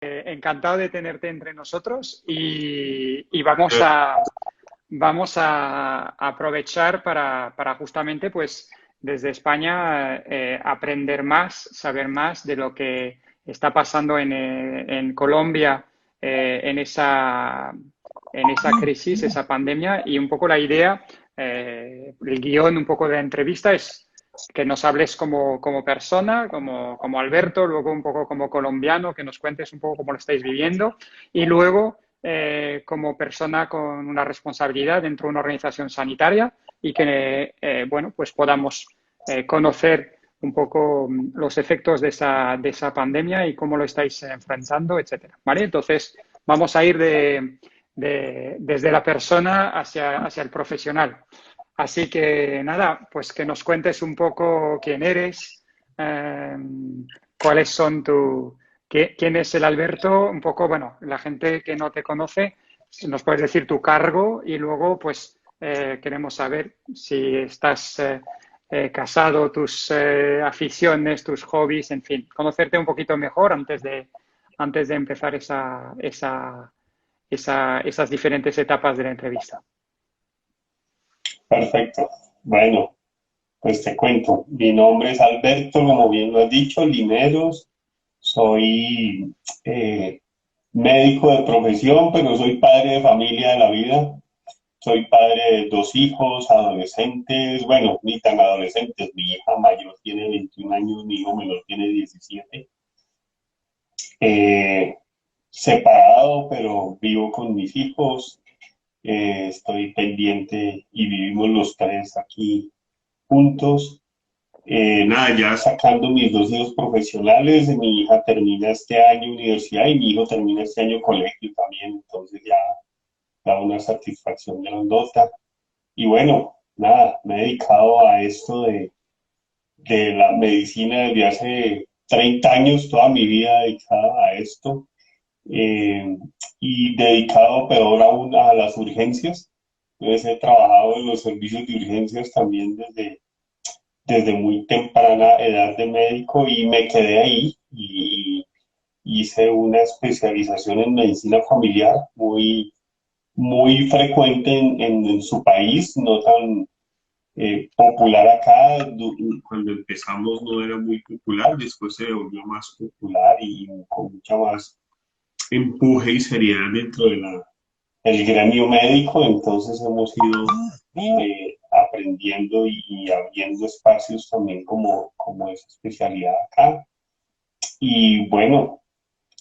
Encantado de tenerte entre nosotros y vamos a aprovechar para justamente, pues, desde España aprender más, saber más de lo que está pasando en Colombia, en esa crisis, esa pandemia, y un poco la idea, el guión un poco de la entrevista es que nos hables como persona, como Alberto, luego un poco como colombiano, que nos cuentes un poco cómo lo estáis viviendo y luego como persona con una responsabilidad dentro de una organización sanitaria y que, bueno, pues podamos conocer un poco los efectos de esa pandemia y cómo lo estáis enfrentando, etcétera. ¿Vale? Entonces, vamos a ir desde la persona hacia el profesional. Así que nada, pues que nos cuentes un poco quién eres, eh, cuáles son quién es el Alberto, un poco, bueno, la gente que no te conoce, si nos puedes decir tu cargo y luego pues queremos saber si estás casado, tus aficiones, tus hobbies, en fin, conocerte un poquito mejor antes de empezar esas diferentes etapas de la entrevista. Perfecto. Bueno, pues te cuento. Mi nombre es Alberto, como bien lo has dicho, Lineros. Soy médico de profesión, pero soy padre de familia de la vida. Soy padre de dos hijos, adolescentes, bueno, ni tan adolescentes. Mi hija mayor tiene 21 años, mi hijo menor tiene 17. Eh, Separado, pero vivo con mis hijos. Estoy pendiente y vivimos los tres aquí juntos. Nada, ya sacando mis dos hijos profesionales, mi hija termina este año universidad y mi hijo termina este año colegio también, entonces ya da una satisfacción grandota. Y bueno, nada, me he dedicado a esto de la medicina desde hace 30 años, toda mi vida dedicada a esto, eh, y dedicado peor aún a las urgencias. Entonces he trabajado en los servicios de urgencias también desde muy temprana edad de médico y me quedé ahí y hice una especialización en medicina familiar muy frecuente en su país, no tan popular acá. Cuando empezamos no era muy popular, después se volvió más popular y con mucha más empuje y seriedad dentro de el gremio médico, entonces hemos ido aprendiendo y abriendo espacios también como esa especialidad acá. Y bueno,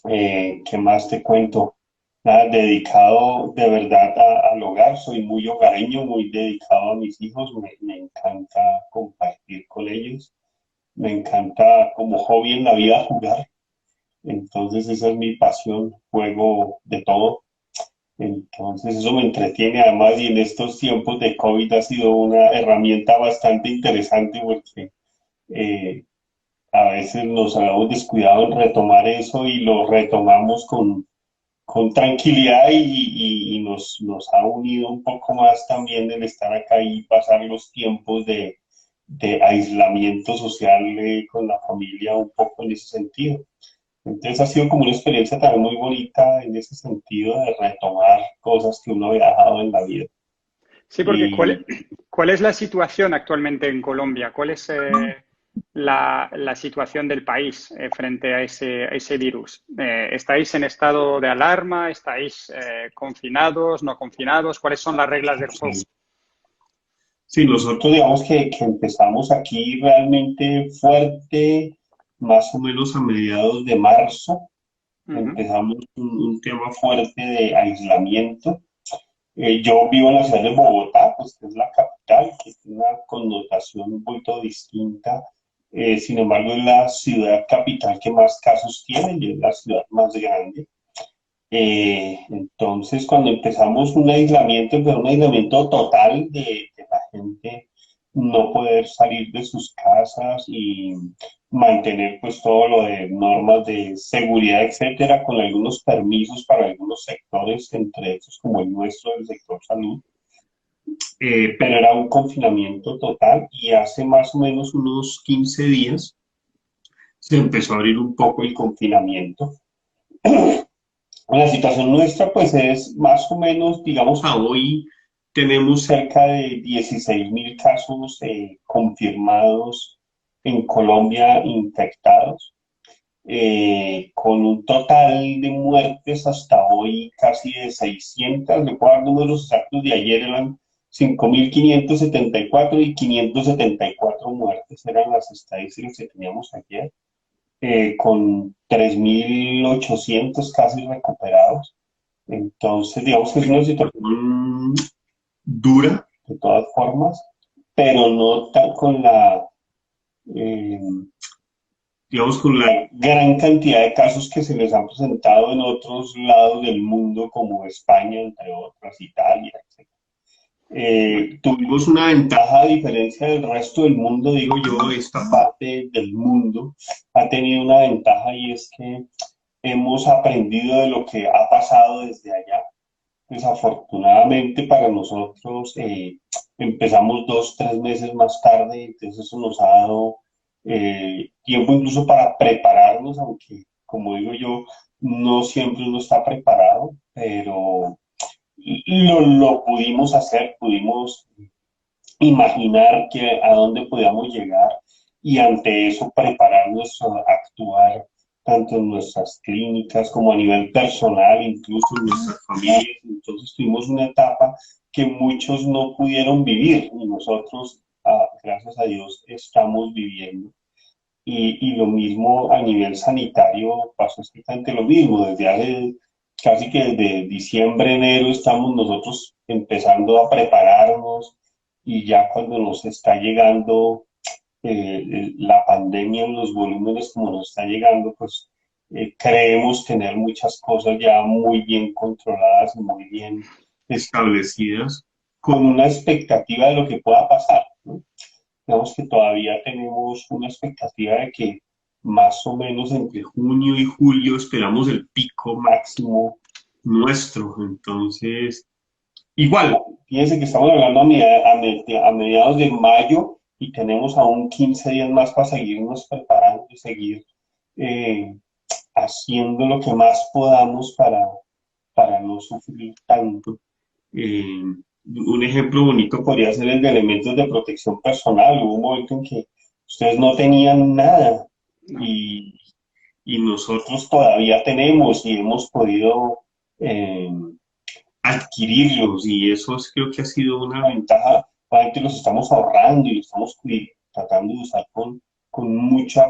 ¿qué más te cuento? Nada, dedicado de verdad al hogar, soy muy hogareño, muy dedicado a mis hijos, me encanta compartir con ellos, me encanta como hobby en la vida jugar, entonces esa es mi pasión, juego de todo. Entonces eso me entretiene además y en estos tiempos de COVID ha sido una herramienta bastante interesante porque eh, a veces nos habíamos descuidado en retomar eso y lo retomamos con tranquilidad y nos ha unido un poco más también el estar acá y pasar los tiempos de aislamiento social con la familia un poco en ese sentido. Entonces ha sido como una experiencia también muy bonita en ese sentido de retomar cosas que uno había dejado en la vida. Sí, porque Y ¿cuál es la situación actualmente en Colombia? ¿Cuál es la situación del país frente a ese virus? ¿Estáis en estado de alarma? ¿Estáis confinados, no confinados? ¿Cuáles son las reglas del juego? sí, nosotros digamos que empezamos aquí realmente fuerte, más o menos a mediados de marzo, Ujú. empezamos un tema fuerte de aislamiento. Yo vivo en la ciudad de Bogotá, pues que es la capital, que tiene una connotación un poquito distinta. Sin embargo, es la ciudad capital que más casos tiene y es la ciudad más grande. Entonces, cuando empezamos un aislamiento total de la gente no poder salir de sus casas y mantener pues todo lo de normas de seguridad, etcétera, con algunos permisos para algunos sectores, entre esos como el nuestro, el sector salud. Pero era un confinamiento total y hace más o menos unos 15 días se empezó a abrir un poco el confinamiento. La situación nuestra, pues, es más o menos, digamos, a hoy tenemos cerca de 16.000 casos confirmados en Colombia infectados, con un total de muertes hasta hoy casi de 600. Le puedo dar números exactos de ayer, eran 5.574 y 574 muertes, eran las estadísticas que teníamos ayer, con 3.800 casos recuperados. Entonces, digamos que es una situación dura, de todas formas, pero no tan con eh, digamos, con la gran cantidad de casos que se les han presentado en otros lados del mundo, como España, entre otras, Italia, etc. Bueno, Tuvimos una ventaja a diferencia del resto del mundo, digo yo, esta parte del mundo ha tenido una ventaja y es que hemos aprendido de lo que ha pasado desde allá. Desafortunadamente para nosotros empezamos 2, 3 meses más tarde, entonces eso nos ha dado tiempo incluso para prepararnos, aunque como digo yo, no siempre uno está preparado, pero lo pudimos hacer, pudimos imaginar que a dónde podíamos llegar y ante eso prepararnos a actuar tanto en nuestras clínicas como a nivel personal, incluso en nuestras familias. Entonces tuvimos una etapa que muchos no pudieron vivir y nosotros, gracias a Dios, estamos viviendo. Y lo mismo a nivel sanitario pasó exactamente lo mismo. Desde hace casi que desde diciembre, enero estamos nosotros empezando a prepararnos y ya cuando nos está llegando la pandemia en los volúmenes como nos está llegando, pues creemos tener muchas cosas ya muy bien controladas y muy bien establecidas con una expectativa de lo que pueda pasar, ¿no? Digamos que todavía tenemos una expectativa de que más o menos entre junio y julio esperamos el pico máximo nuestro. Entonces, igual, fíjense que estamos hablando a mediados de mayo y tenemos aún 15 días más para seguirnos preparando y seguir eh, haciendo lo que más podamos para no sufrir tanto. Eh, un ejemplo bonito podría ser el de elementos de protección personal. Hubo un momento en que ustedes no tenían nada no. y, y nosotros todavía tenemos y hemos podido eh, adquirirlos y eso creo que ha sido una ventaja. Realmente los estamos ahorrando y los estamos tratando de usar con, mucha,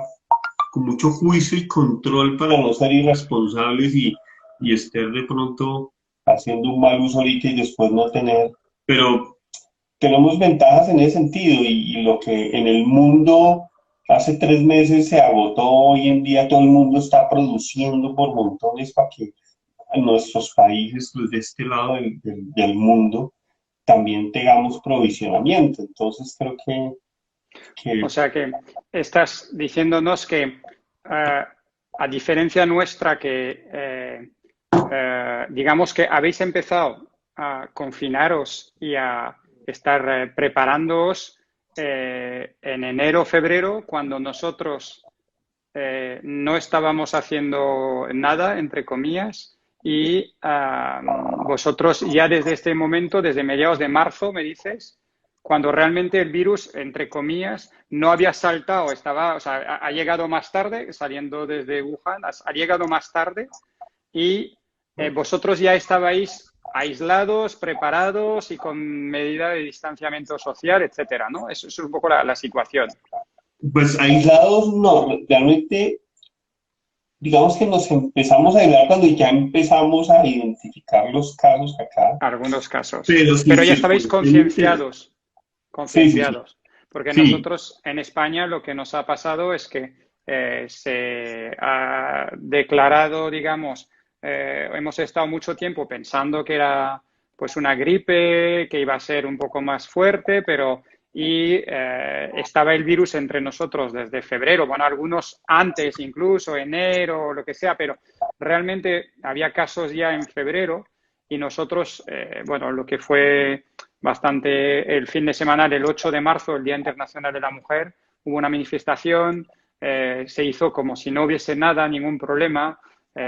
con mucho juicio y control para no ser irresponsables y estar de pronto haciendo un mal uso ahorita y después no tener. Pero tenemos ventajas en ese sentido y lo que en el mundo hace 3 meses se agotó, hoy en día todo el mundo está produciendo por montones para que en nuestros países pues, de este lado del mundo también tengamos provisionamiento. Entonces creo que O sea que estás diciéndonos que, a diferencia nuestra, que digamos que habéis empezado a confinaros y a estar preparándoos en enero, febrero, cuando nosotros no estábamos haciendo nada, entre comillas, y vosotros ya desde este momento, desde mediados de marzo, me dices, cuando realmente el virus, entre comillas, no había saltado, estaba, o sea, ha llegado más tarde, saliendo desde Wuhan, ha llegado más tarde y vosotros ya estabais aislados, preparados y con medida de distanciamiento social, etcétera, ¿no? Eso es un poco la situación. pues aislados no, realmente digamos que nos empezamos a aislar cuando ya empezamos a identificar los casos acá, Algunos casos. pero Pero ya estabais consecuentemente, concienciados, sí, sí, sí, concienciados. Porque sí, nosotros en España lo que nos ha pasado es que se ha declarado, digamos, hemos estado mucho tiempo pensando que era pues una gripe, que iba a ser un poco más fuerte, pero estaba el virus entre nosotros desde febrero, bueno, algunos antes incluso, enero o lo que sea, pero realmente había casos ya en febrero y nosotros, bueno, lo que fue bastante el fin de semana del 8 de marzo, el Día Internacional de la Mujer, hubo una manifestación, se hizo como si no hubiese nada, ningún problema,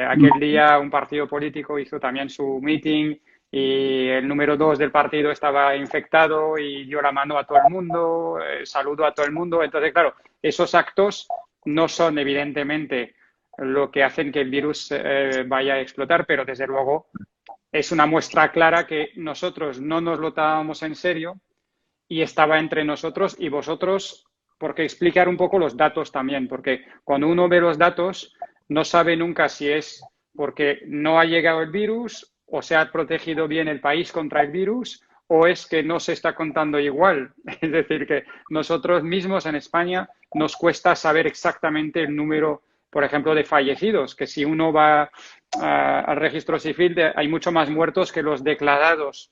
Aquel día un partido político hizo también su meeting y el número 2 del partido estaba infectado y dio la mano a todo el mundo, saludó a todo el mundo. Entonces, claro, esos actos no son evidentemente lo que hacen que el virus vaya a explotar, pero desde luego es una muestra clara que nosotros no nos lo tomábamos en serio y estaba entre nosotros y vosotros, porque explicar un poco los datos también, porque cuando uno ve los datos no sabe nunca si es porque no ha llegado el virus o se ha protegido bien el país contra el virus o es que no se está contando igual. Es decir, que nosotros mismos en España nos cuesta saber exactamente el número, por ejemplo, de fallecidos, que si uno va al registro civil hay mucho más muertos que los declarados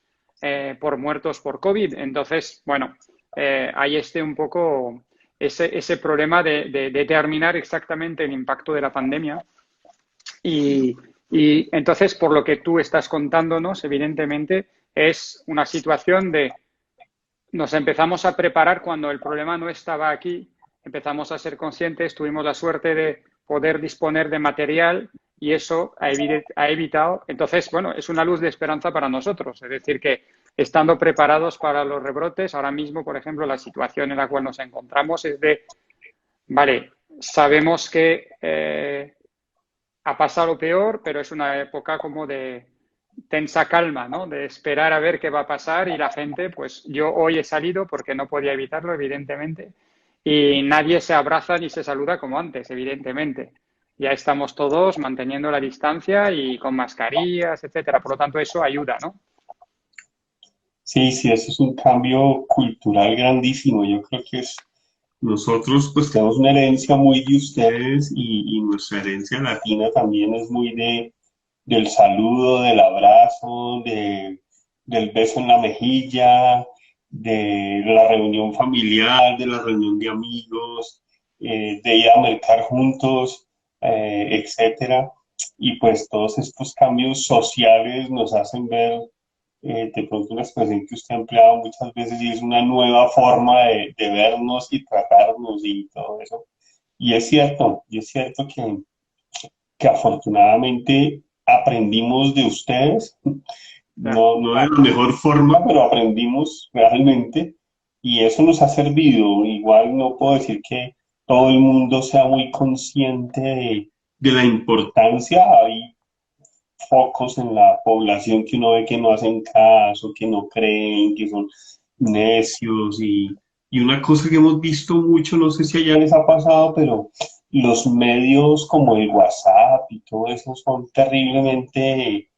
por muertos por COVID. Entonces, bueno, hay un poco ese problema de determinar exactamente el impacto de la pandemia. Y entonces, por lo que tú estás contándonos, evidentemente, es una situación de nos empezamos a preparar cuando el problema no estaba aquí, empezamos a ser conscientes, tuvimos la suerte de poder disponer de material y eso ha evitado. Entonces, bueno, es una luz de esperanza para nosotros. Es decir, que estando preparados para los rebrotes, ahora mismo, por ejemplo, la situación en la cual nos encontramos es de, vale, sabemos que ha pasado lo peor, pero es una época como de tensa calma, ¿no? De esperar a ver qué va a pasar y la gente, pues yo hoy he salido porque no podía evitarlo, evidentemente, y nadie se abraza ni se saluda como antes, evidentemente. Ya estamos todos manteniendo la distancia y con mascarillas, etcétera. Por lo tanto, eso ayuda, ¿no? Sí, sí, eso es un cambio cultural grandísimo. Yo creo que nosotros pues tenemos una herencia muy de ustedes y nuestra herencia latina también es muy del saludo, del abrazo, del beso en la mejilla, de la reunión familiar, de la reunión de amigos, de ir a mercar juntos, etcétera. Y pues todos estos cambios sociales nos hacen ver de pronto una expresión que usted ha empleado muchas veces y es una nueva forma de vernos y tratarnos y todo eso. Y es cierto que afortunadamente aprendimos de ustedes, Ya, no de la mejor forma, pero aprendimos realmente y eso nos ha servido. Igual no puedo decir que todo el mundo sea muy consciente de la importancia. Hay focos en la población que uno ve que no hacen caso, que no creen, que son necios y una cosa que hemos visto mucho, no sé si allá les ha pasado, pero los medios como el WhatsApp y todo eso son terriblemente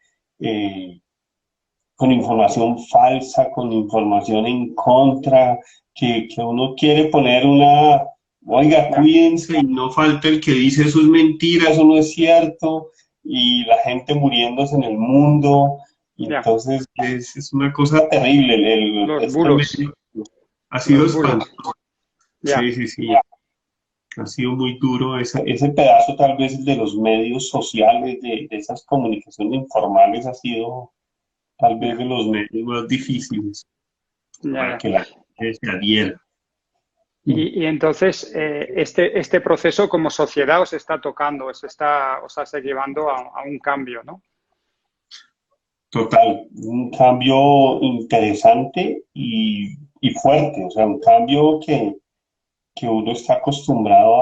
con información falsa, con información en contra, que uno quiere poner oiga, ya, cuídense y no falta el que dice eso es mentira, eso no es cierto, y la gente muriéndose en el mundo, y ya. entonces es una cosa terrible, Los este bulos, medio ha sido los bulos. espantoso, sí, Ya. sí, sí, ha sido muy duro ese pedazo tal vez de los medios sociales, de esas comunicaciones informales ha sido tal vez Ya, de los medios más difíciles ya, para ya. que la gente se adhiera. Y entonces, este proceso como sociedad os está tocando, os está llevando a un cambio, ¿no? Total, un cambio interesante y fuerte, o sea, un cambio que uno está acostumbrado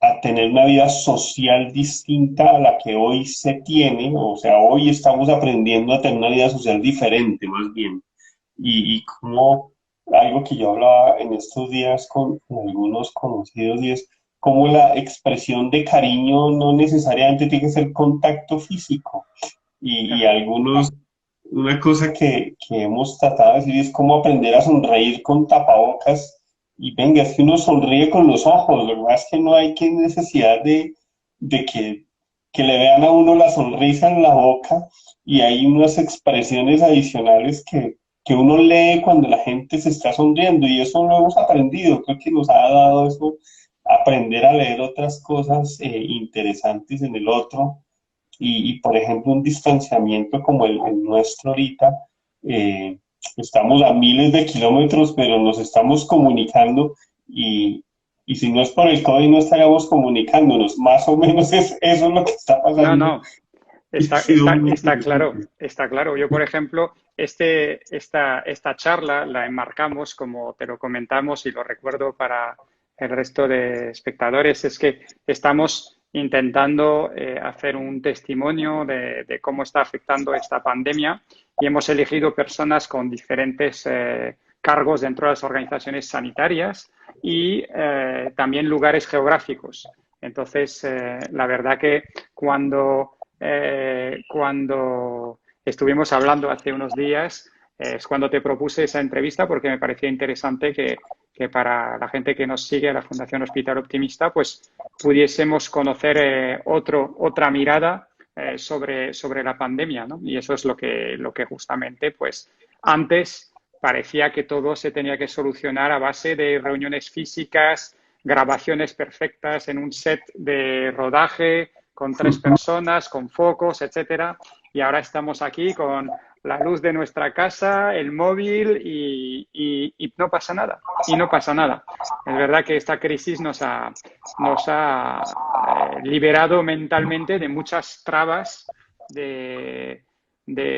a tener una vida social distinta a la que hoy se tiene, o sea, hoy estamos aprendiendo a tener una vida social diferente, más bien. Y como algo que yo hablaba en estos días con algunos conocidos, y es cómo la expresión de cariño no necesariamente tiene que ser contacto físico. Y Ya, algunos, una cosa que hemos tratado de decir es cómo aprender a sonreír con tapabocas. Y venga, es que uno sonríe con los ojos, lo que pasa es que no hay que necesidad de que le vean a uno la sonrisa en la boca y hay unas expresiones adicionales que uno lee cuando la gente se está sonriendo y eso lo hemos aprendido, creo que nos ha dado eso, aprender a leer otras cosas interesantes en el otro por ejemplo, un distanciamiento como el nuestro ahorita, eh, estamos a miles de kilómetros, pero nos estamos comunicando y, Y si no es por el COVID, no estaríamos comunicándonos. Más o menos eso es lo que está No, pasando. no, Y ha sido muy está claro, interesante. está claro. Yo, por ejemplo, esta charla la enmarcamos, como te lo comentamos y lo recuerdo para el resto de espectadores, es que estamos intentando hacer un testimonio de cómo está afectando esta pandemia y hemos elegido personas con diferentes cargos dentro de las organizaciones sanitarias y también lugares geográficos. Entonces, la verdad que cuando estuvimos hablando hace unos días, es cuando te propuse esa entrevista porque me parecía interesante que para la gente que nos sigue a la Fundación Hospital Optimista, pues pudiésemos conocer otra mirada sobre la pandemia, ¿no? Y eso es lo que justamente, pues antes parecía que todo se tenía que solucionar a base de reuniones físicas, grabaciones perfectas en un set de rodaje, con 3 personas, con focos, etcétera. Y ahora estamos aquí con la luz de nuestra casa, el móvil y no pasa nada. Y no pasa nada. Es verdad que esta crisis nos ha liberado mentalmente de muchas trabas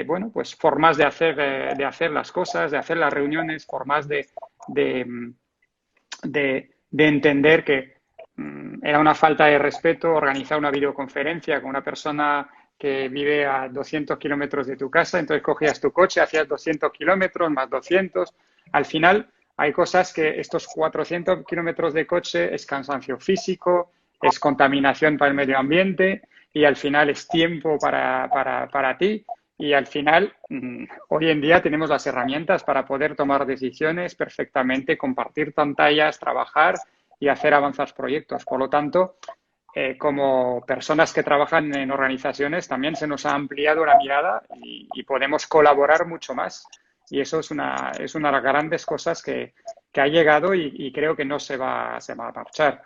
bueno, pues formas de hacer las cosas, de hacer las reuniones, formas de, de entender que era una falta de respeto organizar una videoconferencia con una persona que vive a 200 kilómetros de tu casa, entonces cogías tu coche, hacías 200 kilómetros más 200. Al final hay cosas que estos 400 kilómetros de coche es cansancio físico, es contaminación para el medio ambiente y al final es tiempo para ti. Y al final, hoy en día tenemos las herramientas para poder tomar decisiones perfectamente, compartir pantallas, trabajar y hacer avanzar proyectos. Por lo tanto, como personas que trabajan en organizaciones, también se nos ha ampliado la mirada y podemos colaborar mucho más. Y eso es una de las grandes cosas que ha llegado y creo que no se va a marchar.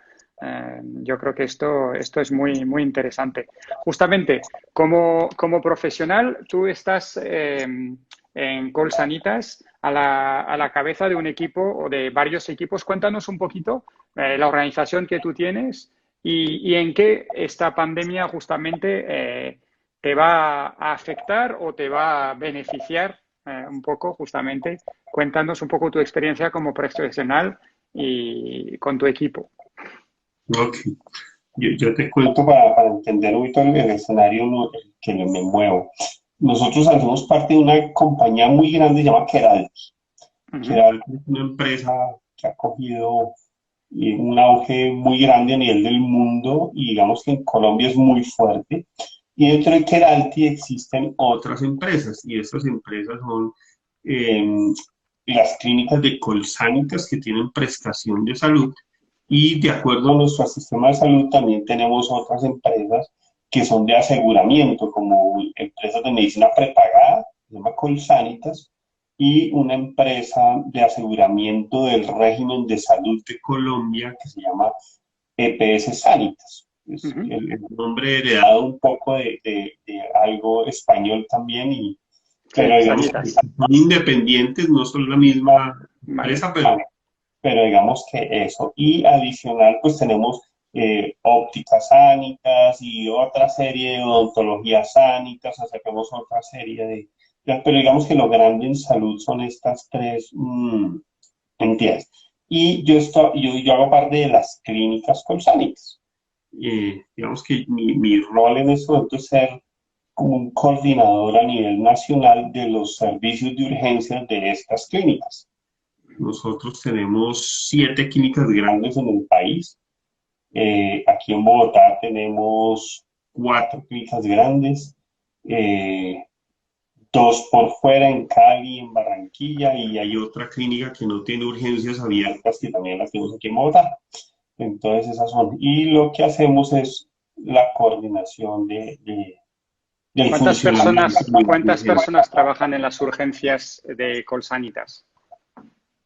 Yo creo que esto es muy, muy interesante. Justamente, como profesional, tú estás en Colsanitas a la cabeza de un equipo o de varios equipos. Cuéntanos un poquito la organización que tú tienes y en qué esta pandemia justamente te va a afectar o te va a beneficiar un poco, justamente. Cuéntanos un poco tu experiencia como profesional y con tu equipo. Ok. Yo te cuento para entender un poquito el escenario en el que me muevo. Nosotros hacemos parte de una compañía muy grande llamada Keralty. Ujú, Keralty es una empresa que ha cogido un auge muy grande a nivel del mundo y digamos que en Colombia es muy fuerte. Y dentro de Keralty existen otras empresas y estas empresas son eh, las clínicas de Colsanitas que tienen prestación de salud y de acuerdo a nuestro sistema de salud también tenemos otras empresas que son de aseguramiento, como empresas de medicina prepagada, se llama Colsanitas, y una empresa de aseguramiento del régimen de salud de Colombia que se llama EPS Sanitas. Es ujú. el nombre heredado un poco de algo español también, pero Sí, digamos que Sanitas. son independientes, no son la misma Vale. empresa, pero digamos que eso. Y adicional, pues tenemos ópticas sánicas y otra serie de odontologías sánicas, hacemos otra serie pero digamos que lo grande en salud son estas tres entidades. Y yo hago parte de las clínicas colsánicas. Digamos que mi rol en este momento es ser como un coordinador a nivel nacional de los servicios de urgencias de estas clínicas. Nosotros tenemos 7 clínicas grandes en el país. Aquí en Bogotá tenemos 4 clínicas grandes, eh, 2 por fuera en Cali, en Barranquilla, y hay otra clínica que no tiene urgencias abiertas que también la tenemos aquí en Bogotá. Entonces esas son. Y lo que hacemos es la coordinación del ¿Cuántas funcionamiento personas, cuántas personas trabajan en las urgencias de Colsanitas?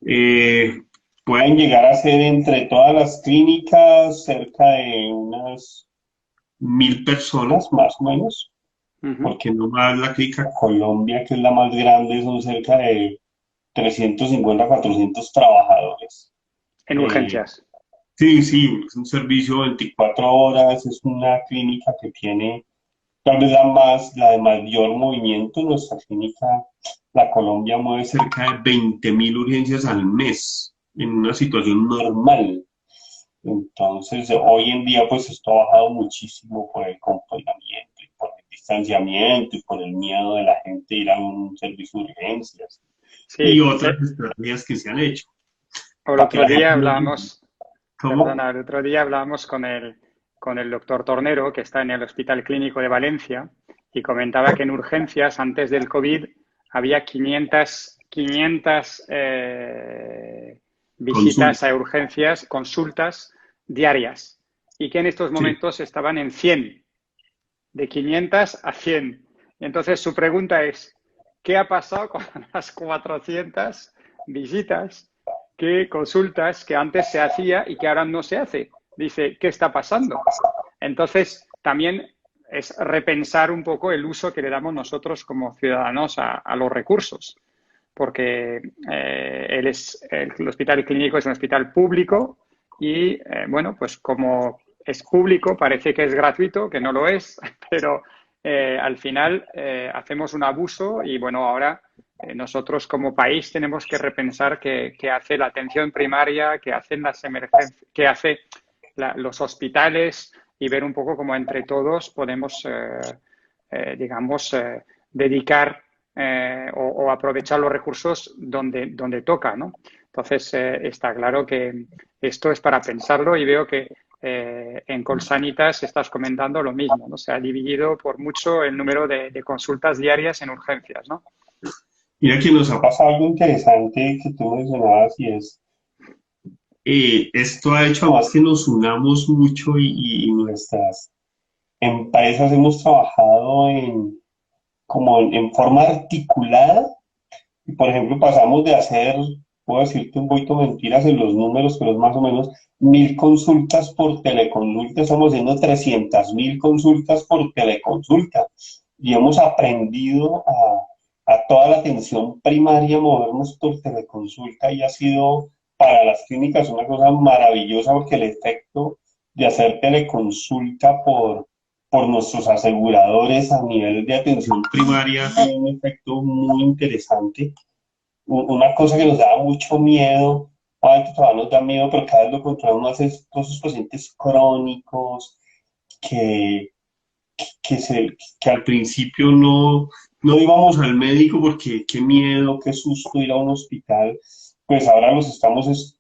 Eh, pueden llegar a ser entre todas las clínicas cerca de unas 1.000 personas, más o menos, Ujú. porque nomás la clínica Colombia, que es la más grande, son cerca de 350 400 trabajadores. En Eh, urgencias. Sí, sí, es un servicio 24 horas, es una clínica que tiene tal vez la de mayor movimiento. Nuestra clínica, la Colombia, mueve cerca de 20.000 urgencias al mes en una situación normal. Entonces, hoy en día, pues esto ha bajado muchísimo por el confinamiento, y por el distanciamiento y por el miedo de la gente a ir a un servicio de urgencias y Sí, otras estrategias que se han hecho el para que otro la gente día no... hablábamos, ¿Cómo? perdona, el otro día hablábamos con el doctor Tornero, que está en el Hospital Clínico de Valencia, y comentaba que en urgencias, antes del COVID, había 500 visitas Consulta. a urgencias, consultas diarias, y que en estos Sí. momentos estaban en 100, de 500 a 100. Entonces, su pregunta es, ¿qué ha pasado con las 400 visitas, que consultas que antes se hacía y que ahora no se hace? Dice, ¿qué está pasando? Entonces, también es repensar un poco el uso que le damos nosotros como ciudadanos a los recursos, porque el hospital clínico es un hospital público y, bueno, pues como es público, parece que es gratuito, que no lo es, pero al final hacemos un abuso y, bueno, ahora nosotros como país tenemos que repensar qué hace la atención primaria, qué hacen las emergencias, qué hace los hospitales y ver un poco cómo entre todos podemos, digamos, dedicar o aprovechar los recursos donde toca, ¿no? Entonces, está claro que esto es para pensarlo y veo que en Colsanitas estás comentando lo mismo, ¿no? Se ha dividido por mucho el número de consultas diarias en urgencias, ¿no? Mira que nos ha pasado algo interesante que tú mencionabas y es, esto ha hecho además que nos unamos mucho y nuestras empresas hemos trabajado en forma articulada. Y por ejemplo, pasamos de hacer, puedo decirte un poquito mentiras en los números, pero es más o menos 1.000 consultas por teleconsulta, estamos haciendo 300.000 consultas por teleconsulta. Y hemos aprendido a toda la atención primaria movernos por teleconsulta y ha sido para las clínicas una cosa maravillosa porque el efecto de hacer teleconsulta por nuestros aseguradores a nivel de atención primaria tiene un efecto muy interesante. Una cosa que nos daba mucho miedo, ahora todavía nos da miedo, pero cada vez lo controlamos más, es todos esos pacientes crónicos que, que, se, que al principio no íbamos al médico porque qué miedo, qué susto ir a un hospital. Pues ahora los estamos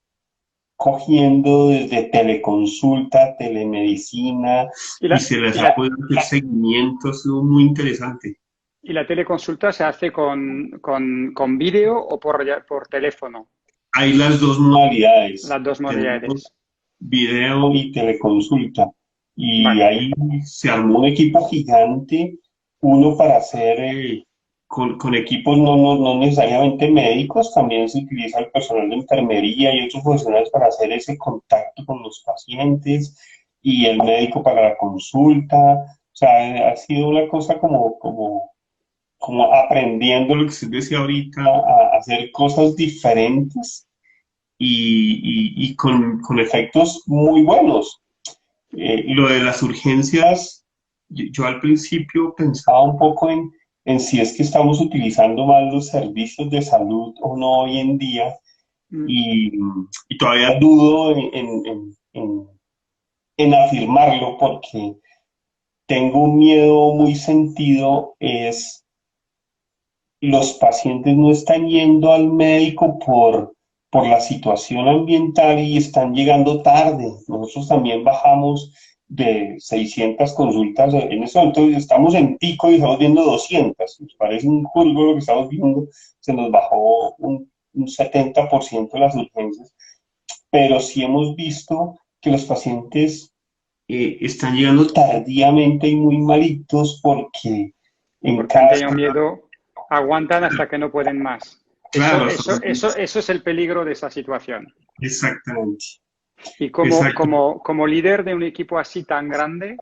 cogiendo desde teleconsulta, telemedicina, Y y la, se les y ha la, podido hacer seguimiento, ha sido muy interesante. y la teleconsulta se hace con vídeo o por teléfono, Hay las dos modalidades. las dos Tenemos modalidades. video y teleconsulta. Y Vale. ahí se armó un equipo gigante, uno para hacer, con equipos no necesariamente médicos, también se utiliza el personal de enfermería y otros profesionales para hacer ese contacto con los pacientes y el médico para la consulta. O sea, ha sido una cosa como aprendiendo lo que se decía ahorita, a hacer cosas diferentes y con efectos muy buenos. Lo de las urgencias, yo al principio pensaba un poco en si es que estamos utilizando más los servicios de salud o no hoy en día, Mm. y, y todavía dudo en afirmarlo porque tengo un miedo muy sentido, es los pacientes no están yendo al médico por la situación ambiental y están llegando tarde. Nosotros también bajamos de 600 consultas. En eso entonces estamos en pico y estamos viendo 200. Nos parece un jurgo lo que estamos viendo. Se nos bajó un 70% de las urgencias. Pero sí hemos visto que los pacientes están llegando tardíamente y muy malitos porque en Porque han casa, tenido miedo, aguantan hasta que no pueden más. Eso, claro, eso, eso, eso es el peligro de esa situación. exactamente, Y exacto. como líder de un equipo así tan grande,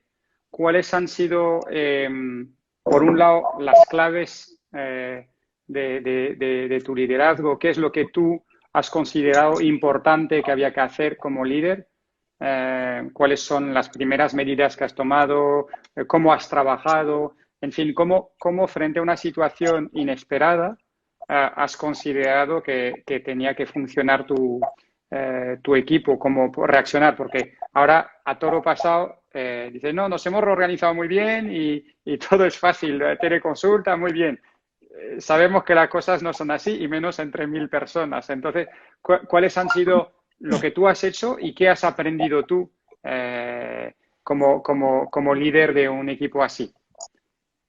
¿cuáles han sido, por un lado, las claves de tu liderazgo? ¿Qué es lo que tú has considerado importante que había que hacer como líder? cuáles son las primeras medidas que has tomado, cómo has trabajado, en fin, cómo frente a una situación inesperada has considerado que tenía que funcionar tu equipo, cómo reaccionar, porque ahora a toro pasado dices, no, nos hemos reorganizado muy bien y todo es fácil, teleconsulta, muy bien. Sabemos que las cosas no son así y menos entre 1000 personas. Entonces, ¿cuáles han sido lo que tú has hecho y qué has aprendido tú como líder de un equipo así?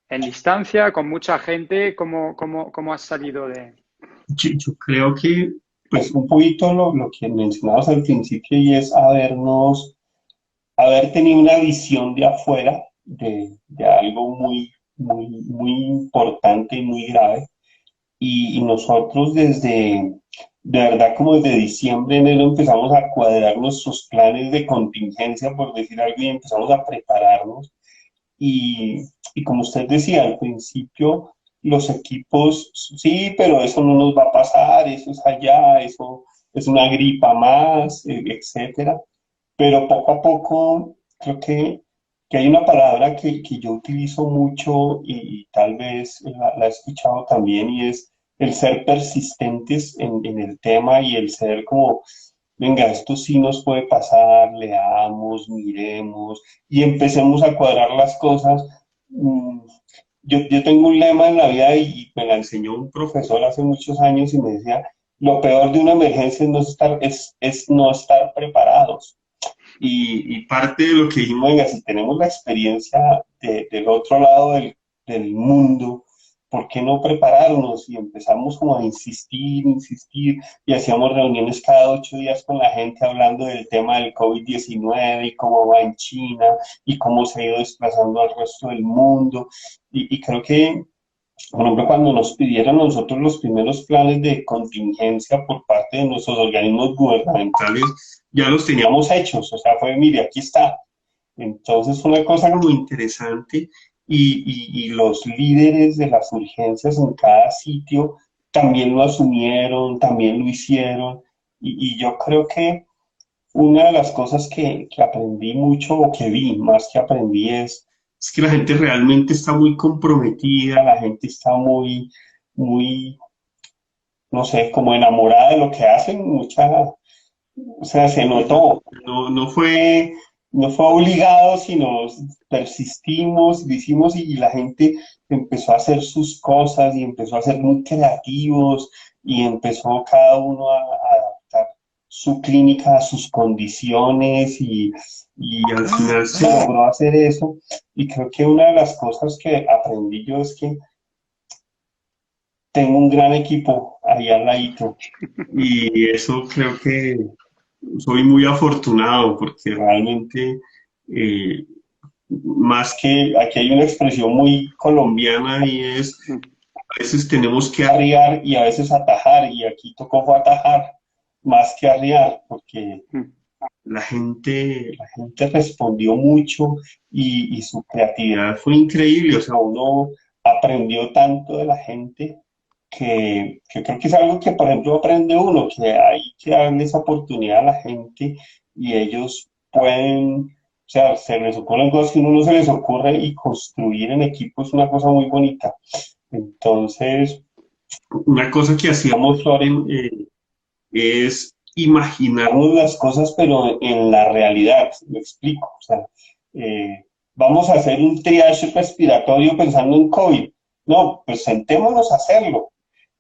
En distancia, con mucha gente, ¿cómo has salido de...? Yo creo que, pues, un poquito lo que mencionabas al principio y es haber tenido una visión de afuera de algo muy importante y muy grave. Y nosotros de verdad, como desde diciembre, enero, empezamos a cuadrar nuestros planes de contingencia, por decir algo, y empezamos a prepararnos. Y, y como usted decía al principio, los equipos, sí, pero eso no nos va a pasar, eso es allá, eso es una gripa más, etcétera. Pero poco a poco creo que hay una palabra que yo utilizo mucho y tal vez la he escuchado también y es el ser persistentes en el tema y el ser como, venga, esto sí nos puede pasar, leamos, miremos y empecemos a cuadrar las cosas. Mm, yo tengo un lema en la vida y me la enseñó un profesor hace muchos años y me decía, lo peor de una emergencia es no estar preparados. Y parte de lo que dijimos, venga, si tenemos la experiencia del otro lado del mundo, ¿por qué no prepararnos? Y empezamos como a insistir, y hacíamos reuniones cada 8 días con la gente hablando del tema del COVID-19 y cómo va en China y cómo se ha ido desplazando al resto del mundo. Y creo que, por ejemplo, cuando nos pidieron nosotros los primeros planes de contingencia por parte de nuestros organismos gubernamentales, ya los teníamos hechos, o sea, fue, mire, aquí está. Entonces fue una cosa como interesante y los líderes de las urgencias en cada sitio también lo asumieron, también lo hicieron y yo creo que una de las cosas que aprendí mucho o que vi más que aprendí es que la gente realmente está muy comprometida, la gente está muy, no sé, como enamorada de lo que hacen, o sea, se notó, no fue obligado, sino persistimos, lo hicimos y la gente empezó a hacer sus cosas y empezó a ser muy creativos y empezó cada uno a adaptar su clínica a sus condiciones y al final se logró hacer eso. Y creo que una de las cosas que aprendí yo es que tengo un gran equipo ahí al ladito y eso creo que soy muy afortunado porque realmente, eh, más que aquí hay una expresión muy colombiana y es, a veces tenemos que arriar y a veces atajar y aquí tocó fue atajar más que arriar porque la gente respondió mucho y su creatividad fue increíble, o sea, uno aprendió tanto de la gente que creo que es algo que, por ejemplo, aprende uno, que hay que darle esa oportunidad a la gente y ellos pueden, o sea, se les ocurren cosas que a uno no se les ocurre y construir en equipo es una cosa muy bonita. Entonces, una cosa que hacíamos, Floren, es imaginarnos las cosas, pero en la realidad, me explico. O sea, vamos a hacer un triage respiratorio pensando en COVID. No, pues sentémonos a hacerlo.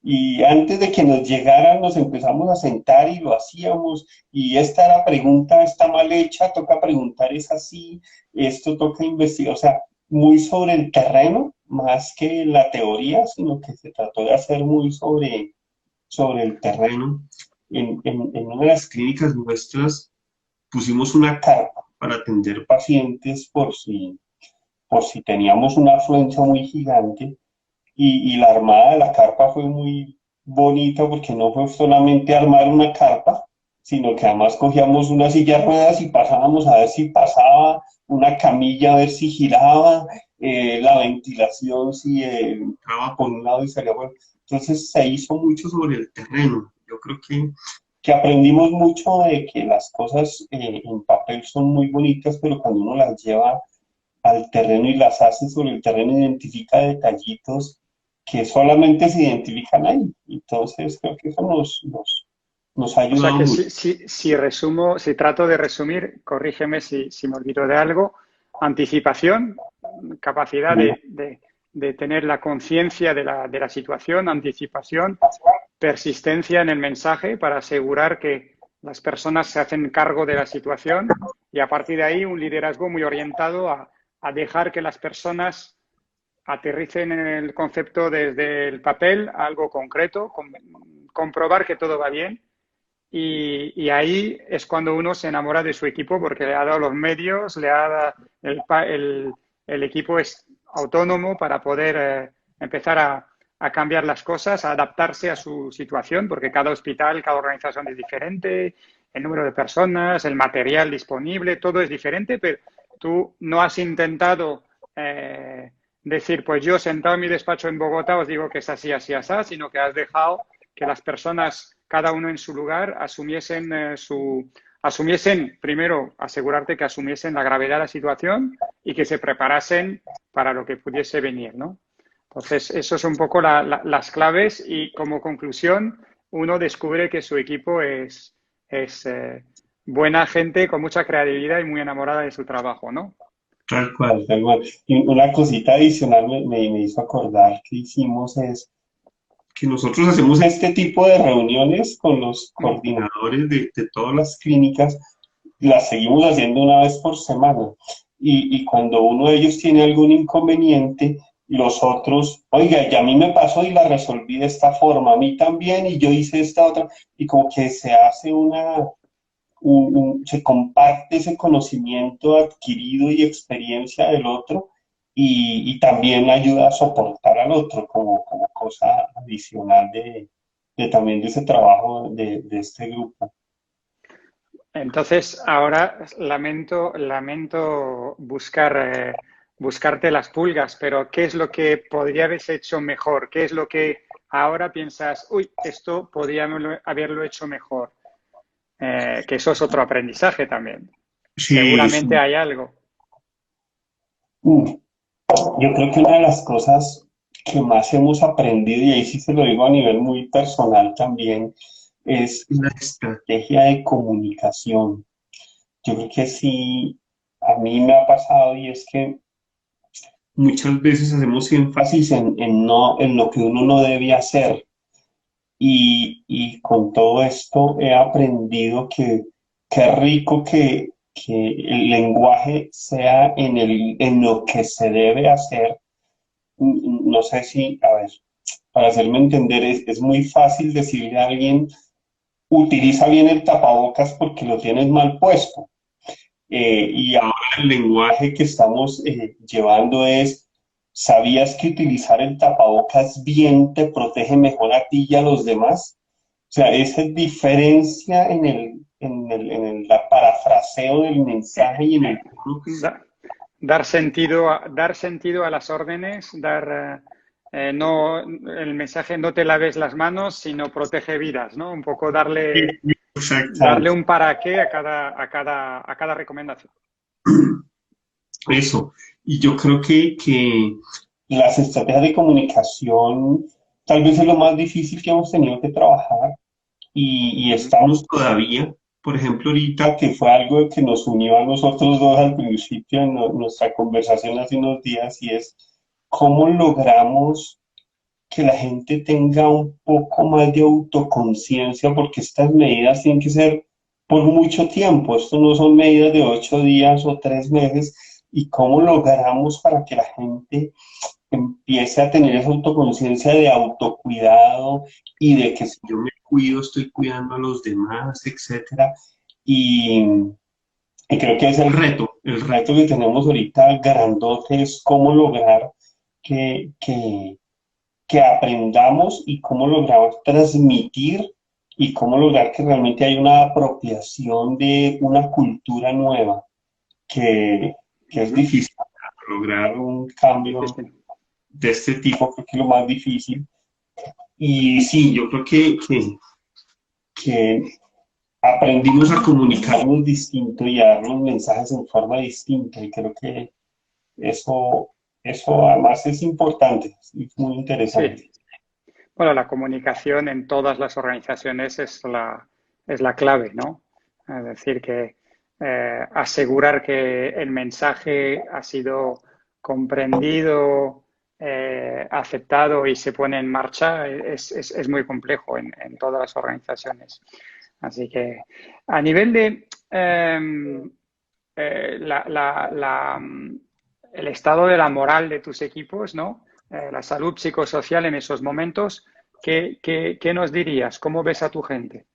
Y antes de que nos llegaran, nos empezamos a sentar y lo hacíamos. Y esta era pregunta, está mal hecha, toca preguntar, es así, esto toca investigar. O sea, muy sobre el terreno, más que la teoría, sino que se trató de hacer muy sobre el terreno. En una de las clínicas nuestras pusimos una carpa para atender pacientes por si teníamos una afluencia muy gigante y la armada de la carpa fue muy bonita porque no fue solamente armar una carpa, sino que además cogíamos una silla de ruedas y pasábamos a ver si pasaba, una camilla a ver si giraba, la ventilación si entraba por un lado y salía por otro. Entonces se hizo mucho sobre el terreno. Yo creo que que aprendimos mucho de que las cosas en papel son muy bonitas, pero cuando uno las lleva al terreno y las hace sobre el terreno, identifica detallitos que solamente se identifican ahí. Entonces, creo que eso nos ha O sea ayudado que mucho. si trato de resumir, corrígeme si me olvido de algo, anticipación, capacidad de tener la conciencia de la situación, anticipación, persistencia en el mensaje para asegurar que las personas se hacen cargo de la situación y a partir de ahí un liderazgo muy orientado a dejar que las personas aterricen en el concepto desde el papel a algo concreto, comprobar que todo va bien y ahí es cuando uno se enamora de su equipo porque le ha dado los medios, le ha dado el equipo es autónomo para poder empezar a cambiar las cosas, a adaptarse a su situación, porque cada hospital, cada organización es diferente, el número de personas, el material disponible, todo es diferente, pero tú no has intentado decir, pues yo sentado en mi despacho en Bogotá os digo que es así, así, así, sino que has dejado que las personas, cada uno en su lugar, asumiesen, primero, asegurarte que asumiesen la gravedad de la situación y que se preparasen para lo que pudiese venir, ¿no? Entonces, eso es un poco las claves y como conclusión, uno descubre que su equipo es buena gente con mucha creatividad y muy enamorada de su trabajo, ¿no? Tal cual, tal cual. Y una cosita adicional me hizo acordar que hicimos es que nosotros hacemos este tipo de reuniones con los Mm. coordinadores de todas las clínicas, las seguimos haciendo una vez por semana. Y cuando uno de ellos tiene algún inconveniente, los otros, oiga, ya a mí me pasó y la resolví de esta forma, a mí también, y yo hice esta otra, y como que se hace se comparte ese conocimiento adquirido y experiencia del otro y también ayuda a soportar al otro como cosa adicional de también de ese trabajo de este grupo. Entonces, ahora lamento buscarte las pulgas, pero ¿qué es lo que podría haber hecho mejor? ¿Qué es lo que ahora piensas, uy, esto podría haberlo hecho mejor? Que eso es otro aprendizaje también. Sí, Seguramente sí. hay algo. Yo creo que una de las cosas que más hemos aprendido, y ahí sí se lo digo a nivel muy personal también, es la estrategia de comunicación. Yo creo que sí, a mí me ha pasado y es que muchas veces hacemos énfasis en no, en lo que uno no debe hacer. Y con todo esto he aprendido que qué rico que el lenguaje sea en lo que se debe hacer. No sé si, a ver, para hacerme entender, es muy fácil decirle a alguien, utiliza bien el tapabocas porque lo tienes mal puesto. Y ahora el lenguaje que estamos llevando es, ¿sabías que utilizar el tapabocas bien te protege mejor a ti y a los demás? O sea, esa diferencia en el parafraseo del mensaje y en el tono que se... Da- dar sentido a las órdenes, no, el mensaje no te laves las manos, sino protege vidas, ¿no? Un poco darle Exactamente. un para qué a cada recomendación. Eso. Y yo creo que las estrategias de comunicación tal vez es lo más difícil que hemos tenido que trabajar y Ujú. estamos todavía, por ejemplo, ahorita que fue algo que nos unió a nosotros dos al principio en nuestra conversación hace unos días y es cómo logramos que la gente tenga un poco más de autoconciencia porque estas medidas tienen que ser por mucho tiempo, esto no son medidas de 8 días o 3 meses y cómo logramos para que la gente empiece a tener esa autoconciencia de autocuidado y de que si yo me cuido, estoy cuidando a los demás, etcétera. Y, y creo que es el reto que tenemos ahorita grandote es cómo lograr que, que, que aprendamos y cómo lograr transmitir y cómo lograr que realmente haya una apropiación de una cultura nueva, que, que es Ujú. difícil lograr un cambio Difícil. de este tipo, creo que es lo más difícil. Y sí, yo creo que aprendimos a comunicarnos distinto y a dar los mensajes en forma distinta y creo que eso, eso además es importante, es muy interesante. Sí. Bueno, la comunicación en todas las organizaciones es la clave, ¿no? Es decir, que asegurar que el mensaje ha sido comprendido, aceptado y se pone en marcha es muy complejo en todas las organizaciones. Así que a nivel de el estado de la moral de tus equipos, ¿no? La salud psicosocial en esos momentos, ¿qué nos dirías? ¿Cómo ves a tu gente?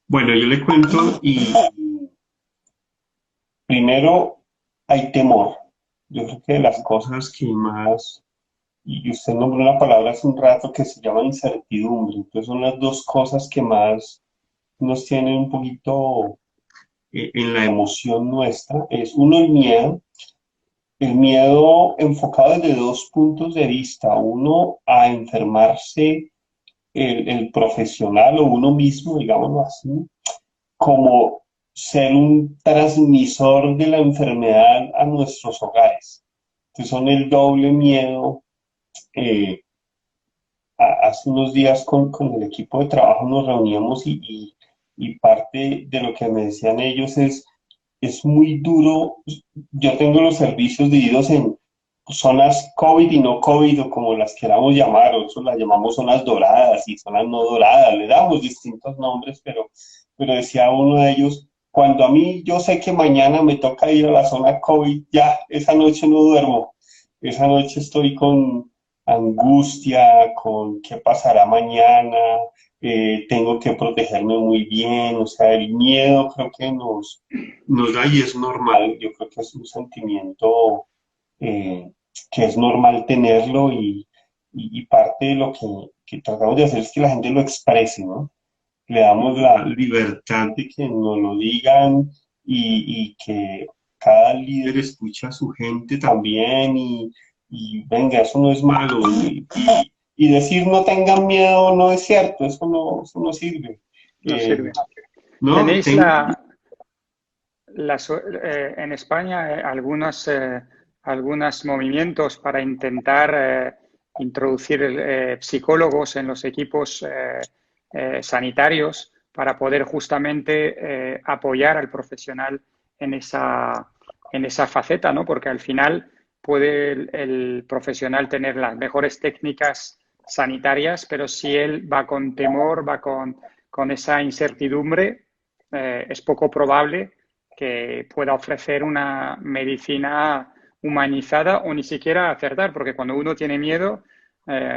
Bueno, yo le cuento y primero hay temor. Yo creo que de las cosas que más, y usted nombró una palabra hace un rato que se llama incertidumbre, entonces son las dos cosas que más nos tienen un poquito en la emoción nuestra. Es uno el miedo enfocado desde dos puntos de vista, uno a enfermarse el profesional o uno mismo, digámoslo así, como ser un transmisor de la enfermedad a nuestros hogares. Entonces son el doble miedo. Eh, Hace unos días con el equipo de trabajo nos reuníamos y parte de lo que me decían ellos es muy duro. Yo tengo los servicios divididos en zonas COVID y no COVID o como las queramos llamar, o eso las llamamos zonas doradas y zonas no doradas, le damos distintos nombres, pero decía uno de ellos, cuando a mí yo sé que mañana me toca ir a la zona COVID, ya esa noche no duermo, esa noche estoy con angustia, con qué pasará mañana, tengo que protegerme muy bien, o sea, el miedo creo que nos da y es normal, yo creo que es un sentimiento eh, que es normal tenerlo y parte de lo que tratamos de hacer es que la gente lo exprese, ¿no? Le damos la libertad de que nos lo digan y que cada líder escuche a su gente también y venga, eso no es malo. Y decir no tengan miedo no es cierto, eso no sirve. No Eh, sirve. no, ¿Tenéis en España algunos movimientos para intentar introducir psicólogos en los equipos sanitarios para poder justamente apoyar al profesional en en esa faceta, ¿no? Porque al final puede el profesional tener las mejores técnicas sanitarias, pero si él va con temor, con esa incertidumbre, es poco probable que pueda ofrecer una medicina humanizada o ni siquiera acertar, porque cuando uno tiene miedo,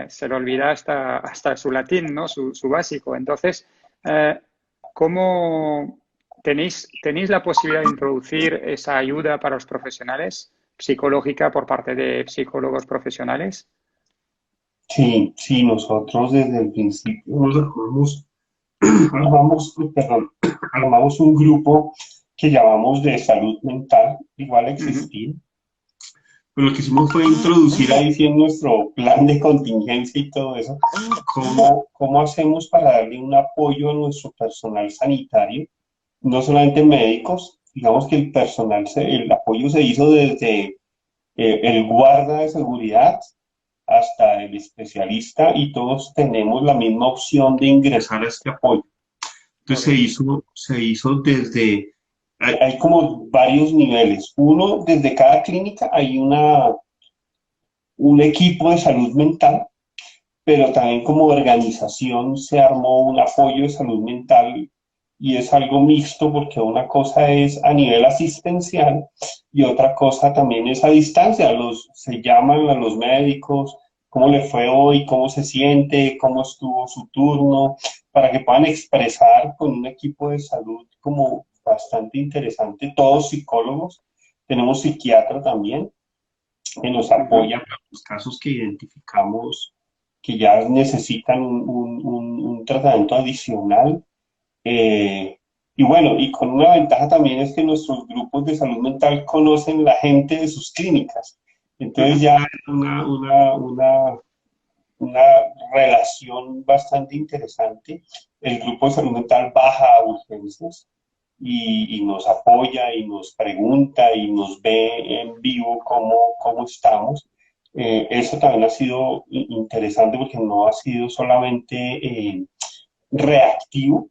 se le olvida hasta su latín, ¿no? Su básico. Entonces, eh, ¿cómo tenéis la posibilidad de introducir esa ayuda para los profesionales psicológica por parte de psicólogos profesionales? sí, sí, nosotros desde el principio perdón, armamos un grupo que llamamos de salud mental, igual Uh -huh. existía. Pero lo que hicimos fue introducir ahí sí en nuestro plan de contingencia y todo eso, cómo hacemos para darle un apoyo a nuestro personal sanitario, no solamente médicos, digamos que el apoyo se hizo desde el guarda de seguridad hasta el especialista y todos tenemos la misma opción de ingresar a este apoyo. Entonces Okay. se hizo desde, hay como varios niveles. Uno, desde cada clínica hay un equipo de salud mental, pero también como organización se armó un apoyo de salud mental y es algo mixto porque una cosa es a nivel asistencial y otra cosa también es a distancia. Se llaman a los médicos, cómo le fue hoy, cómo se siente, cómo estuvo su turno, para que puedan expresar con un equipo de salud como bastante interesante, todos psicólogos, tenemos psiquiatra también, que nos Uh -huh. apoya para los casos que identificamos que ya necesitan un tratamiento adicional. Eh, y bueno, y con una ventaja también es que nuestros grupos de salud mental conocen la gente de sus clínicas. Uh Entonces -huh. ya una relación bastante interesante. El grupo de salud mental baja a urgencias y nos apoya y nos pregunta y nos ve en vivo cómo estamos. Eso también ha sido interesante porque no ha sido solamente reactivo,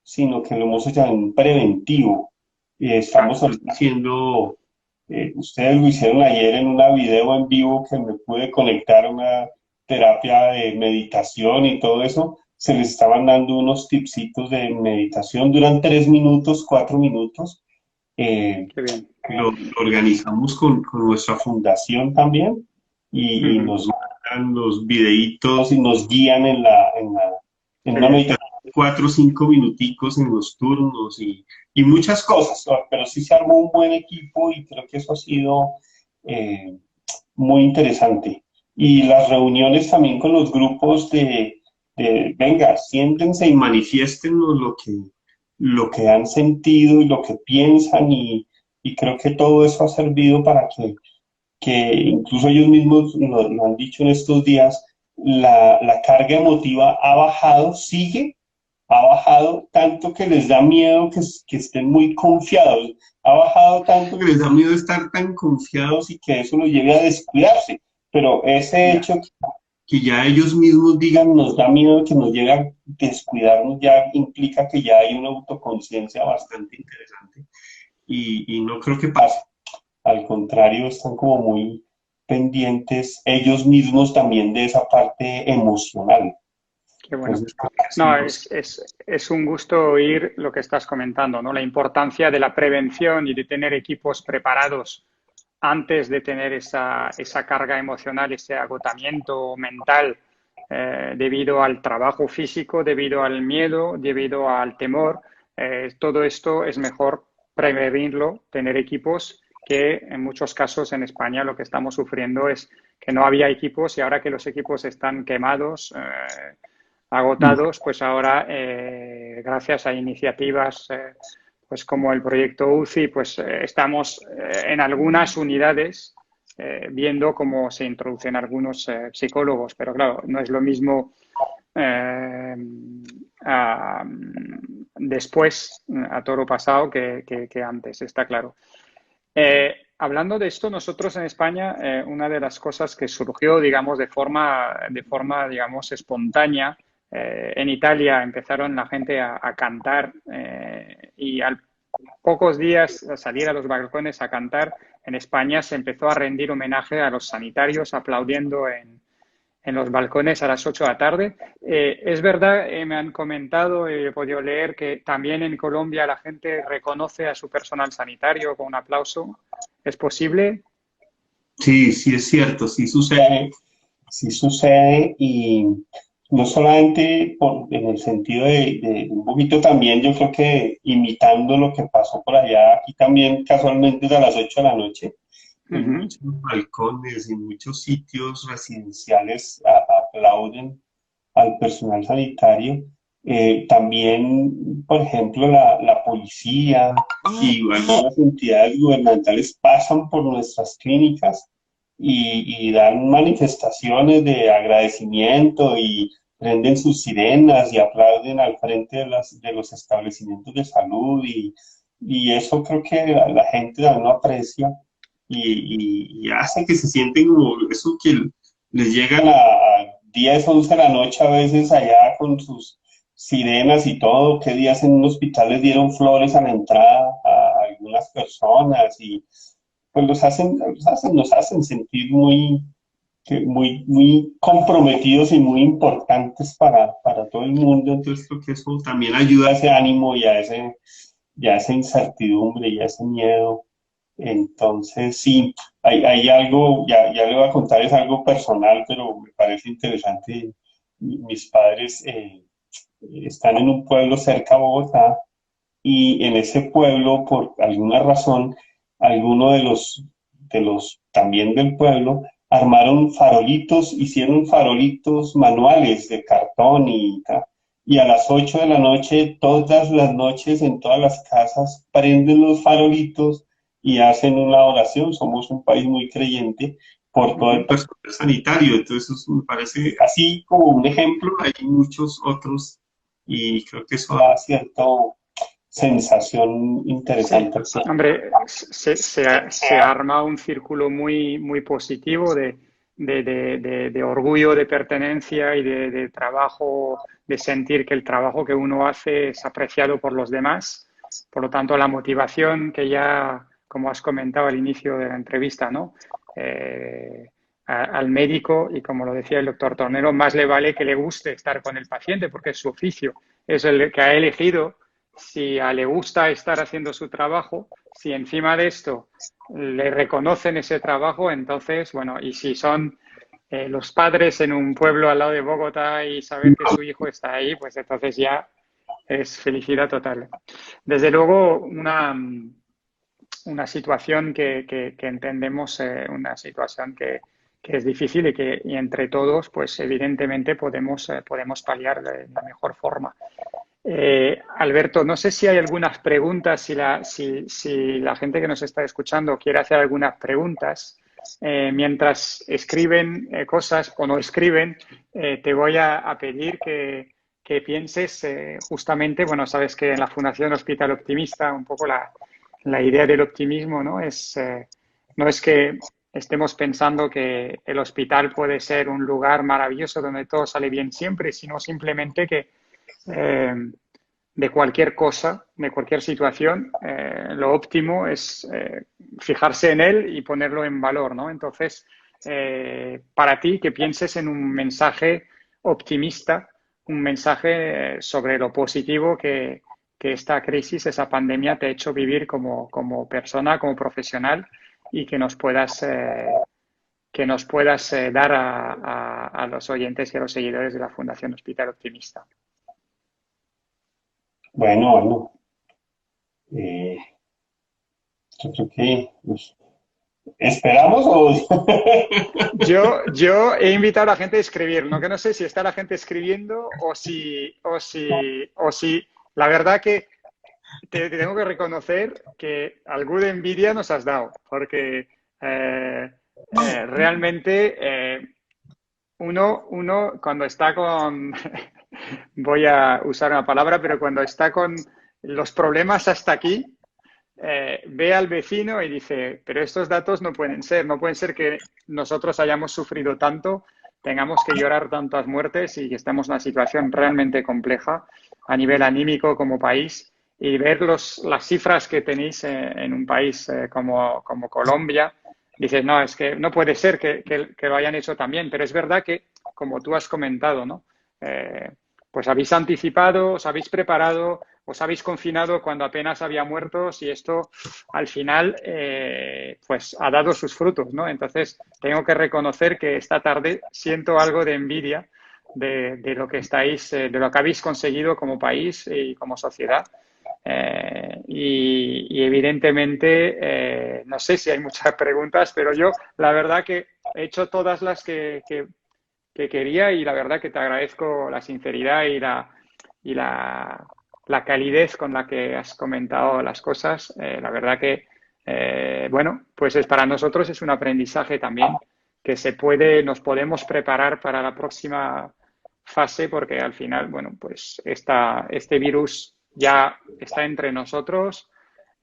sino que lo hemos hecho en preventivo. Estamos haciendo, ustedes lo hicieron ayer en una video en vivo que me pude conectar a una terapia de meditación y todo eso. Se les estaban dando unos tipsitos de meditación, duran 3 minutos, 4 minutos. Eh, Qué bien. lo organizamos con nuestra fundación también y Ujú. nos mandan los videitos y nos guían en Qué una bien. meditación de 4 o 5 minuticos en los turnos y muchas cosas, ¿no? Pero sí se armó un buen equipo y creo que eso ha sido eh, muy interesante. Y las reuniones también con los grupos venga, siéntense y manifiéstenos lo que han sentido y lo que piensan y creo que todo eso ha servido para que incluso ellos mismos lo han dicho en estos días, la carga emotiva ha bajado, ha bajado tanto que les da miedo que estén muy confiados, ha bajado tanto que les da miedo estar tan confiados y que eso los lleve a descuidarse. Pero ese Ya. hecho que ya ellos mismos digan nos da miedo que nos llegue a descuidarnos ya implica que ya hay una autoconciencia bastante interesante y no creo que pase. Al contrario, están como muy pendientes ellos mismos también de esa parte emocional. Qué bueno. Entonces, creo que ha No, sido, es un gusto oír lo que estás comentando, ¿no? La importancia de la prevención y de tener equipos preparados antes de tener esa carga emocional, ese agotamiento mental debido al trabajo físico, debido al miedo, debido al temor. Todo esto es mejor prevenirlo, tener equipos que en muchos casos en España lo que estamos sufriendo es que no había equipos y ahora que los equipos están quemados, agotados, pues ahora gracias a iniciativas pues como el proyecto UCI, pues estamos en algunas unidades viendo cómo se introducen algunos psicólogos, pero claro, no es lo mismo eh, a, después, a toro pasado, que antes, está claro. Hablando de esto, nosotros en España, una de las cosas que surgió, digamos, de forma digamos, espontánea, en Italia empezaron la gente a cantar y al pocos días a salir a los balcones a cantar, en España se empezó a rendir homenaje a los sanitarios aplaudiendo en los balcones a las 8 de la tarde. Es verdad, me han comentado, he podido leer que también en Colombia la gente reconoce a su personal sanitario con un aplauso. ¿Es posible? sí, sí es cierto, sí sucede y no solamente en el sentido de un poquito también, yo creo que imitando lo que pasó por allá, aquí también casualmente es a las 8 de la noche, en Ujú. muchos balcones, en muchos sitios residenciales aplauden al personal sanitario. También, por ejemplo, la policía y algunas entidades gubernamentales pasan por nuestras clínicas y dan manifestaciones de agradecimiento y prenden sus sirenas y aplauden al frente de los establecimientos de salud y eso creo que la gente también lo aprecia y hace que se sienten como eso que les llegan a 10, 11 de la noche a veces allá con sus sirenas y todo, qué días en un hospital les dieron flores a la entrada a algunas personas y pues nos hacen sentir muy comprometidos y muy importantes para todo el mundo, entonces creo que eso también ayuda a ese ánimo y a esa incertidumbre y a ese miedo. Entonces, sí, hay algo, ya le voy a contar, es algo personal, pero me parece interesante. Mis padres están en un pueblo cerca a Bogotá y en ese pueblo, por alguna razón, alguno de los también del pueblo armaron farolitos, hicieron farolitos manuales de cartón y a las 8 de la noche, todas las noches en todas las casas prenden los farolitos y hacen una oración. Somos un país muy creyente por todo el Ujú. personal sanitario. Entonces, eso me parece así como un ejemplo, hay muchos otros y creo que eso da cierta sensación Sí, interesante al proceso. hombre, se arma un círculo muy, muy positivo de orgullo, de pertenencia y de trabajo, de sentir que el trabajo que uno hace es apreciado por los demás. Por lo tanto, la motivación que ya, como has comentado al inicio de la entrevista, ¿no? Al médico, y como lo decía el doctor Tornero, más le vale que le guste estar con el paciente porque es su oficio, es el que ha elegido. Si le gusta estar haciendo su trabajo, si encima de esto le reconocen ese trabajo, entonces, bueno, y si son los padres en un pueblo al lado de Bogotá y saber que su hijo está ahí, pues entonces ya es felicidad total. Desde luego, una situación que entendemos, una situación que es difícil y entre todos, pues evidentemente podemos paliar de la mejor forma. Alberto, no sé si hay algunas preguntas, si la gente que nos está escuchando quiere hacer algunas preguntas. Mientras escriben cosas o no escriben, te voy a pedir que pienses justamente, bueno, sabes que en la Fundación Hospital Optimista un poco la idea del optimismo, ¿no? No es que estemos pensando que el hospital puede ser un lugar maravilloso donde todo sale bien siempre, sino simplemente que eh, de cualquier cosa, de cualquier situación, lo óptimo es fijarse en él y ponerlo en valor, ¿no? Entonces, para ti, que pienses en un mensaje optimista, un mensaje sobre lo positivo que esta crisis, esa pandemia te ha hecho vivir como persona, como profesional y que nos puedas dar a los oyentes y a los seguidores de la Fundación Hospital Optimista. Bueno, eh, yo creo que pues, esperamos o Yo he invitado a la gente a escribir, ¿no? Que no sé si está la gente escribiendo o si, la verdad que te tengo que reconocer que algo de envidia nos has dado, porque realmente uno cuando está con, voy a usar una palabra, pero cuando está con los problemas hasta aquí, ve al vecino y dice, pero estos datos no pueden ser que nosotros hayamos sufrido tanto, tengamos que llorar tantas muertes y que estemos en una situación realmente compleja a nivel anímico como país y ver las cifras que tenéis en un país como Colombia, dices, no, es que no puede ser que lo hayan hecho también, pero es verdad que, como tú has comentado, ¿no? Eh, pues habéis anticipado, os habéis preparado, os habéis confinado cuando apenas había muertos y esto al final pues ha dado sus frutos, ¿no? Entonces tengo que reconocer que esta tarde siento algo de envidia de lo que de lo que habéis conseguido como país y como sociedad. Y evidentemente, no sé si hay muchas preguntas, pero yo la verdad que he hecho todas las que quería y la verdad que te agradezco la sinceridad y la calidez con la que has comentado las cosas. La verdad que, bueno, pues para nosotros es un aprendizaje también que nos podemos preparar para la próxima fase porque al final, bueno, pues este virus ya está entre nosotros,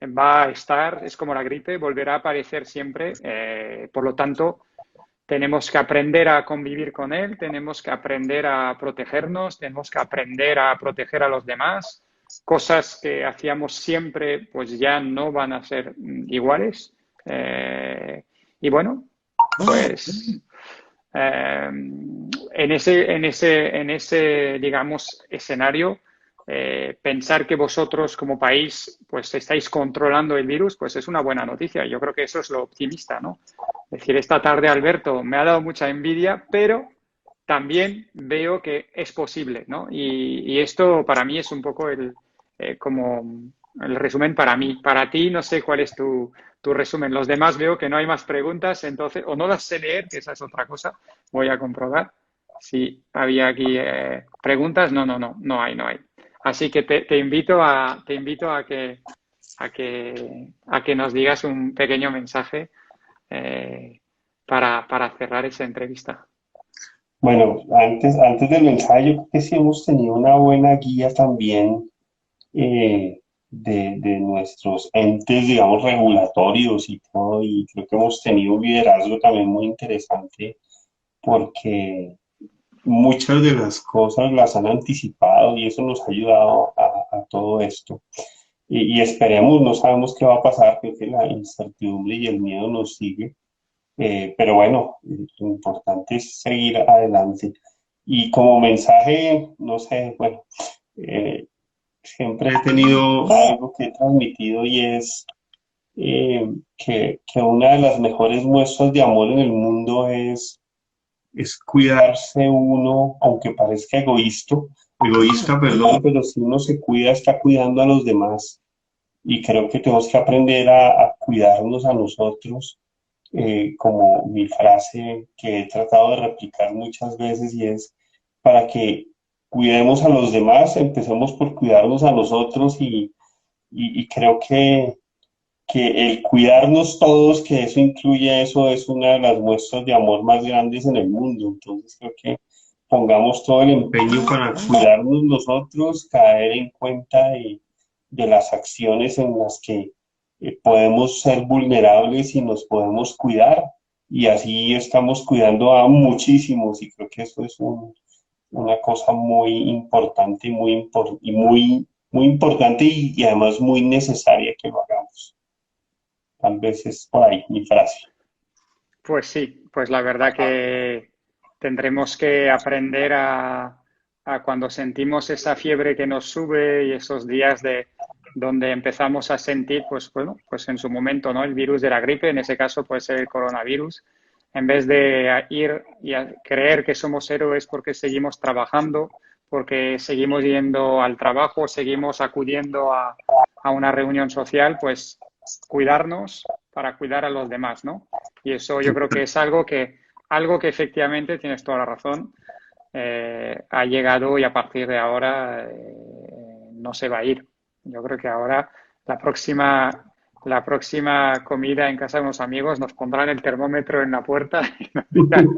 va a estar, es como la gripe, volverá a aparecer siempre. Por lo tanto, tenemos que aprender a convivir con él, tenemos que aprender a protegernos, tenemos que aprender a proteger a los demás. Cosas que hacíamos siempre, pues ya no van a ser iguales. Y bueno, pues en ese, digamos, escenario, pensar que vosotros como país pues estáis controlando el virus, pues es una buena noticia. Yo creo que eso es lo optimista, ¿no? Es decir, esta tarde, Alberto, me ha dado mucha envidia, pero también veo que es posible, ¿no? Y esto para mí es un poco como el resumen para mí. Para ti, no sé cuál es tu resumen. Los demás veo que no hay más preguntas, entonces, o no las sé leer, que esa es otra cosa. Voy a comprobar si había aquí preguntas. No, no, no, no hay. Así que te invito a que nos digas un pequeño mensaje eh, para cerrar esa entrevista. Bueno, antes del mensaje, yo creo que sí hemos tenido una buena guía también de nuestros entes, digamos, regulatorios y todo, y creo que hemos tenido un liderazgo también muy interesante porque muchas de las cosas las han anticipado y eso nos ha ayudado a todo esto. Y esperemos, no sabemos qué va a pasar, creo que la incertidumbre y el miedo nos sigue, pero bueno, lo importante es seguir adelante. Y como mensaje, no sé, bueno, eh, siempre he tenido algo que he transmitido y es que una de las mejores muestras de amor en el mundo es cuidarse uno, aunque parezca egoísta, perdón, pero si uno se cuida, está cuidando a los demás. Y creo que tenemos que aprender a cuidarnos a nosotros, como mi frase que he tratado de replicar muchas veces y es, para que cuidemos a los demás, empecemos por cuidarnos a nosotros y creo que el cuidarnos todos, que eso incluye eso, es una de las muestras de amor más grandes en el mundo. Entonces creo que pongamos todo el empeño para cuidarnos nosotros, caer en cuenta de las acciones en las que podemos ser vulnerables y nos podemos cuidar. Y así estamos cuidando a muchísimos y creo que eso es una cosa muy importante muy importante y además muy necesaria que lo hagamos. Tal vez es por ahí mi frase. Pues sí, pues la verdad que tendremos que aprender a cuando sentimos esa fiebre que nos sube y esos días de donde empezamos a sentir, pues bueno, pues en su momento, ¿no? El virus de la gripe, en ese caso puede ser el coronavirus, en vez de ir y a creer que somos héroes porque seguimos trabajando, porque seguimos yendo al trabajo, seguimos acudiendo a una reunión social, pues cuidarnos para cuidar a los demás, ¿no? Y eso yo creo que es algo que efectivamente, tienes toda la razón, ha llegado y a partir de ahora no se va a ir. Yo creo que ahora la la próxima comida en casa de unos amigos nos pondrán el termómetro en la puerta y nos dirán,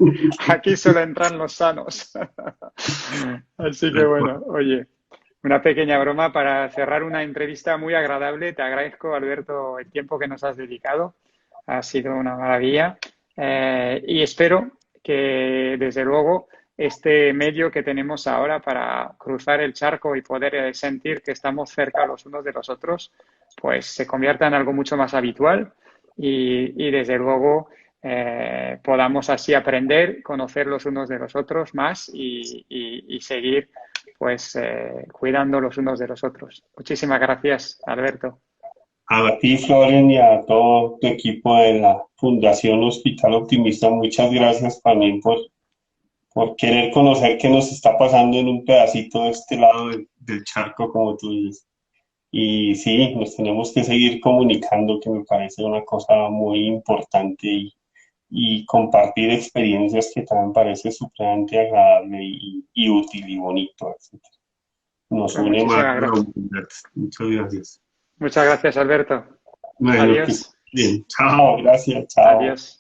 aquí solo entran los sanos. Así que bueno, oye, una pequeña broma para cerrar una entrevista muy agradable. Te agradezco, Alberto, el tiempo que nos has dedicado. Ha sido una maravilla. Y espero que, desde luego, este medio que tenemos ahora para cruzar el charco y poder sentir que estamos cerca los unos de los otros, pues se convierta en algo mucho más habitual y desde luego, podamos así aprender, conocer los unos de los otros más y seguir pues cuidando los unos de los otros. Muchísimas gracias, Alberto. A ti, Floren, y a todo tu equipo de la Fundación Hospital Optimista, muchas gracias también por querer conocer qué nos está pasando en un pedacito de este lado del charco, como tú dices. Y sí, nos tenemos que seguir comunicando, que me parece una cosa muy importante y compartir experiencias que también parece supremamente agradable y útil y bonito, etcétera. Nos Pues une más muchísimas la gracias. humanidad. Muchas gracias. Muchas gracias, Alberto. Bueno, que Adiós. bien. Chao, gracias, chao. Adiós.